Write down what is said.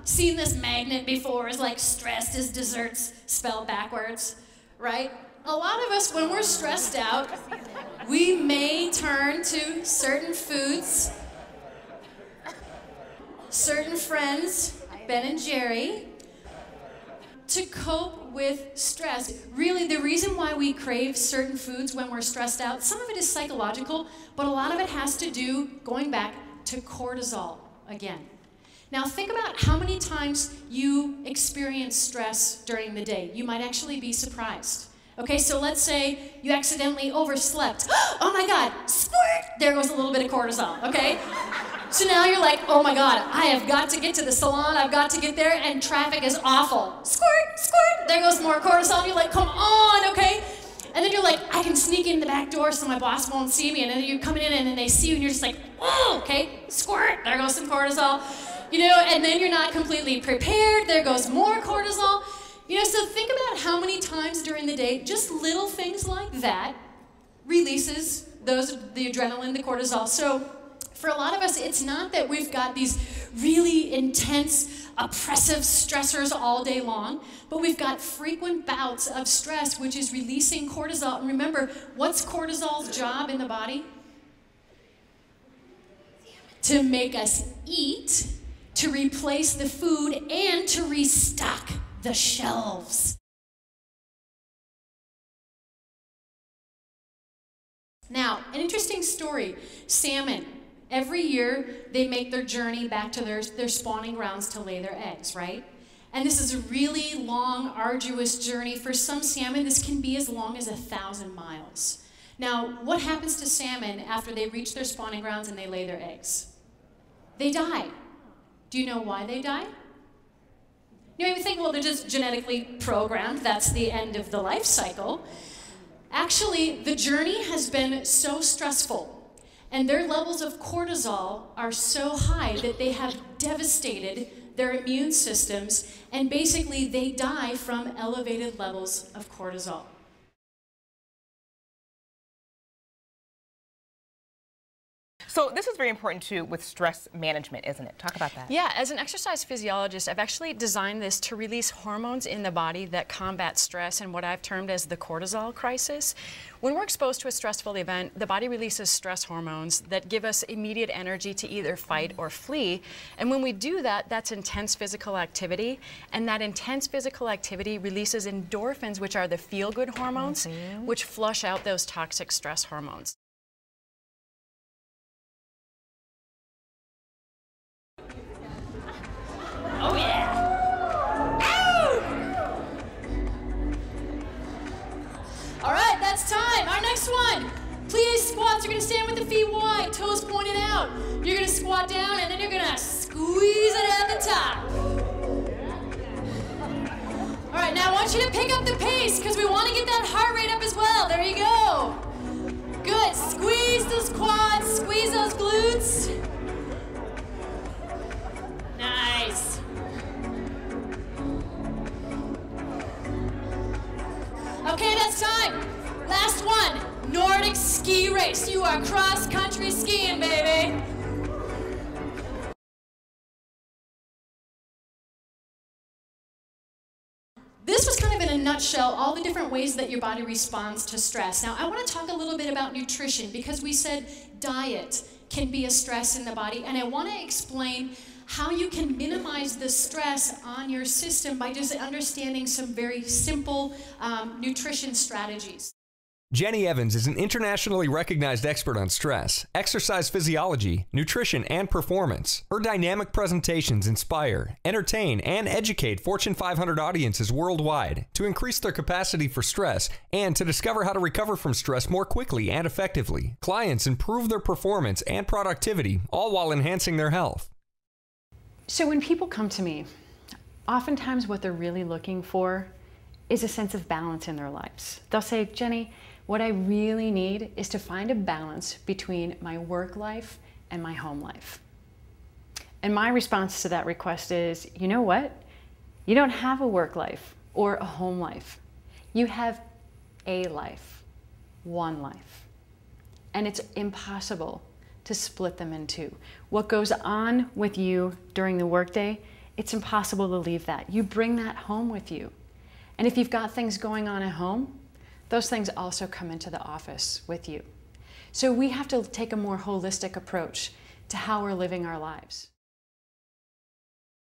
seen this magnet before? It's like stressed as desserts spelled backwards, right? A lot of us, when we're stressed out, we may turn to certain foods, certain friends, Ben and Jerry, to cope with stress. Really, the reason why we crave certain foods when we're stressed out, some of it is psychological, but a lot of it has to do, going back to cortisol again. Now think about how many times you experience stress during the day. You might actually be surprised. Okay, so let's say you accidentally overslept. Oh my God, squirt! There goes a little bit of cortisol, okay? So now you're like, oh my God, I have got to get to the salon, I've got to get there, and traffic is awful. Squirt, squirt! There goes more cortisol, and you're like, come on, okay? And then you're like, I can sneak in the back door so my boss won't see me, and then you're coming in and then they see you and you're just like, oh, okay, squirt, there goes some cortisol. You know, and then you're not completely prepared, there goes more cortisol. You know, so think about how many times during the day, just little things like that releases the adrenaline, the cortisol. So for a lot of us, it's not that we've got these really intense, oppressive stressors all day long, but we've got frequent bouts of stress, which is releasing cortisol. And remember, what's cortisol's job in the body? To make us eat, to replace the food, and to restock the shelves. Now, an interesting story. Salmon. Every year, they make their journey back to their spawning grounds to lay their eggs, right? And this is a really long, arduous journey. For some salmon, this can be as long as 1,000 miles. Now, what happens to salmon after they reach their spawning grounds and they lay their eggs? They die. Do you know why they die? You know, you think, well, they're just genetically programmed. That's the end of the life cycle. Actually, the journey has been so stressful, and their levels of cortisol are so high that they have devastated their immune systems, and basically they die from elevated levels of cortisol. So this is very important too with stress management, isn't it? Talk about that. Yeah, as an exercise physiologist, I've actually designed this to release hormones in the body that combat stress and what I've termed as the cortisol crisis. When we're exposed to a stressful event, the body releases stress hormones that give us immediate energy to either fight or flee. And when we do that, that's intense physical activity. And that intense physical activity releases endorphins, which are the feel-good hormones, which flush out those toxic stress hormones. Oh yeah! Ow! All right, that's time. Our next one. Plie squats. You're gonna stand with the feet wide, toes pointed out. You're gonna squat down and then you're gonna squeeze it at the top. All right, now I want you to pick up the pace because we want to get that heart rate up as well. There you go. Good. Squeeze those quads, squeeze those glutes. Nice. Okay, that's time. Last one, Nordic ski race. You are cross-country skiing, baby. This was kind of in a nutshell, all the different ways that your body responds to stress. Now, I want to talk a little bit about nutrition because we said diet can be a stress in the body, and I want to explain how you can minimize the stress on your system by just understanding some very simple nutrition strategies. Jenny Evans is an internationally recognized expert on stress, exercise physiology, nutrition, and performance. Her dynamic presentations inspire, entertain, and educate Fortune 500 audiences worldwide to increase their capacity for stress and to discover how to recover from stress more quickly and effectively. Clients improve their performance and productivity, all while enhancing their health. So when people come to me, oftentimes what they're really looking for is a sense of balance in their lives. They'll say, Jenny, what I really need is to find a balance between my work life and my home life. And my response to that request is, you know what? You don't have a work life or a home life. You have a life, one life. And it's impossible to split them in two. What goes on with you during the workday it's impossible to leave that. You bring that home with you. And if you've got things going on at home, those things also come into the office with you. So we have to take a more holistic approach to how we're living our lives.